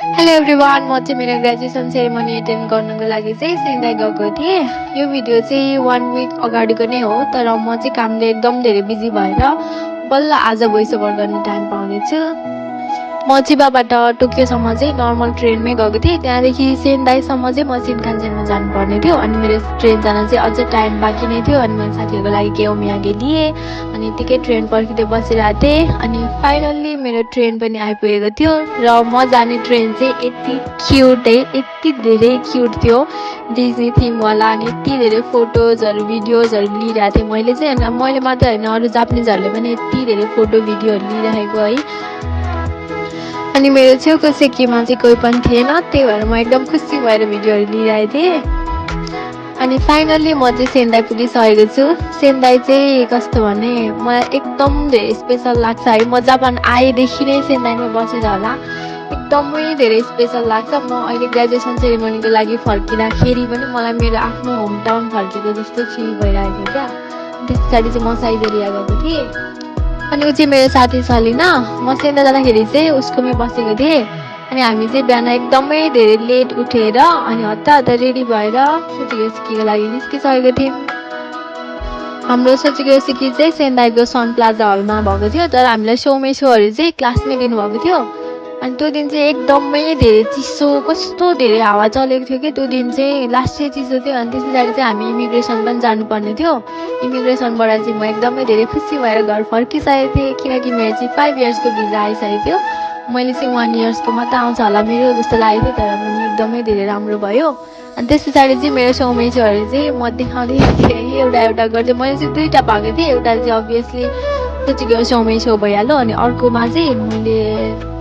Hello everyone, म चाहिँ मेरो ग्रेजुएसन सेरेमनी एटेन्ड गर्नको लागि चाहिँ सेन्डाई गएको थिएँ। यो भिडियो चाहिँ 1 विक अगाडिको नै हो, तर म चाहिँ कामले एकदम धेरै बिजी भएर बल्ल आज भोइस ओभर गर्ने टाइम पाउँदैछु। म चिबाबाट टोकियोसम्म चाहिँ नर्मल ट्रेनमै गएको थिएँ। त्यहाँदेखि सेन्दाईसम्म चाहिँ म सिनकानसेनमा जानुपर्ने थियो अनि मेरो ट्रेन जान चाहिँ अझ टाइम बाँकी नै थियो। अनि मैले साथीहरूको लागि केओमियागे लिएँ अनि यत्तिकै ट्रेन पर्खिँदै बसिरहेको थिएँ। अनि फाइनल्ली मेरो ट्रेन पनि आइपुगेको थियो र म जाने ट्रेन चाहिँ यति क्युट है, यति धेरै क्युट थियो डिज्नी थिमवाला। अनि यति धेरै फोटोजहरू भिडियोजहरू लिइरहेको थिएँ मैले चाहिँ। अनि मैले मात्रै होइन, अरू जापानिजहरूले पनि यति धेरै फोटो भिडियोहरू लिइरहेको है। अनि मेरो छेउको सेकीमा चाहिँ कोही पनि थिएन, त्यही भएर म एकदम खुसी भएर भिडियोहरू लिइरहेको थिएँ। अनि फाइनल्ली म चाहिँ सेन्दाई पुगिसकेको छु। सेन्दाई चाहिँ कस्तो भने मलाई एकदम धेरै स्पेसल लाग्छ है। म जापान आएदेखि नै सेन्दाईमा बसेर होला, एकदमै धेरै स्पेसल लाग्छ। म अहिले ग्रेजुएसन सेरेमनीको लागि फर्किँदाखेरि पनि मलाई मेरो आफ्नो होम टाउन फर्केको जस्तो फिल भइरहेको थियो क्या। त्यस पछाडि चाहिँ म साइबेरिया गएको थिएँ। अनि ऊ चाहिँ मेरो साथी सलिना। म सेन्दा जाँदाखेरि चाहिँ उसकोमै बसेको थिएँ। अनि हामी चाहिँ बिहान एकदमै धेरै लेट उठेर अनि हतार रेडी भएर सोचिगयोसिकीको लागि निस्किसकेको थियौँ। हाम्रो सोचिगयोसिकी चाहिँ सेन्दाईको सन प्लाजा हलमा भएको थियो, तर हामीलाई सोमे सोहरू चाहिँ क्लासमै दिनुभएको थियो। अनि त्यो दिन चाहिँ एकदमै धेरै चिसो, कस्तो धेरै हावा चलेको थियो कि त्यो दिन चाहिँ लास्ट चाहिँ चिसो थियो। अनि त्यस पछाडि चाहिँ हामी इमिग्रेसन पनि जानुपर्ने थियो। इमिग्रेसनबाट चाहिँ म एकदमै धेरै खुसी भएर घर फर्किसकेको थिएँ, किनकि मेरो चाहिँ 5 इयर्सको भिजा आइसकेको थियो। मैले चाहिँ 1 इयर्सको मात्रै आउँछ होला मेरो जस्तो लागेको थियो, तर पनि एकदमै धेरै राम्रो भयो। अनि त्यस पछाडि चाहिँ मेरो सोमेचुहरू चाहिँ म देखाउँदै थिएँ एउटा एउटा गर्दै। मैले चाहिँ 2टा पाएको थिएँ, एउटा चाहिँ अभियसली सोचेको सोमेचो भइहाल्यो अनि अर्कोमा चाहिँ मैले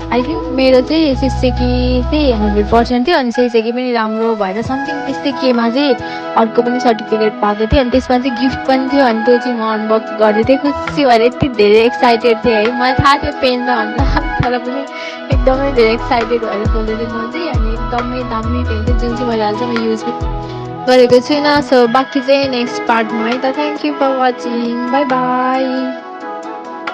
आई थिङ्क मेरो चाहिँ सिसेकी चाहिँ 100% थियो अनि सिसेकी पनि राम्रो भएर समथिङ त्यस्तै केमा चाहिँ अर्को पनि सर्टिफिकेट पाएको थिएँ। अनि त्यसमा चाहिँ गिफ्ट पनि थियो अनि त्यो चाहिँ म अनबक्स गर्दै थिएँ खुसी भएर। यति धेरै एक्साइटेड थिएँ है, मलाई थाहा थियो पेन र भन्दा, तर पनि एकदमै धेरै एक्साइटेड भएर खोल्दै थिएँ म चाहिँ। अनि एकदमै दामी पेन थियो जुन चाहिँ मैले अहिलेसम्म युज गरेको छुइनँ। सो बाँकी चाहिँ नेक्स्ट पार्टमा है त। Thank you for watching, bye by.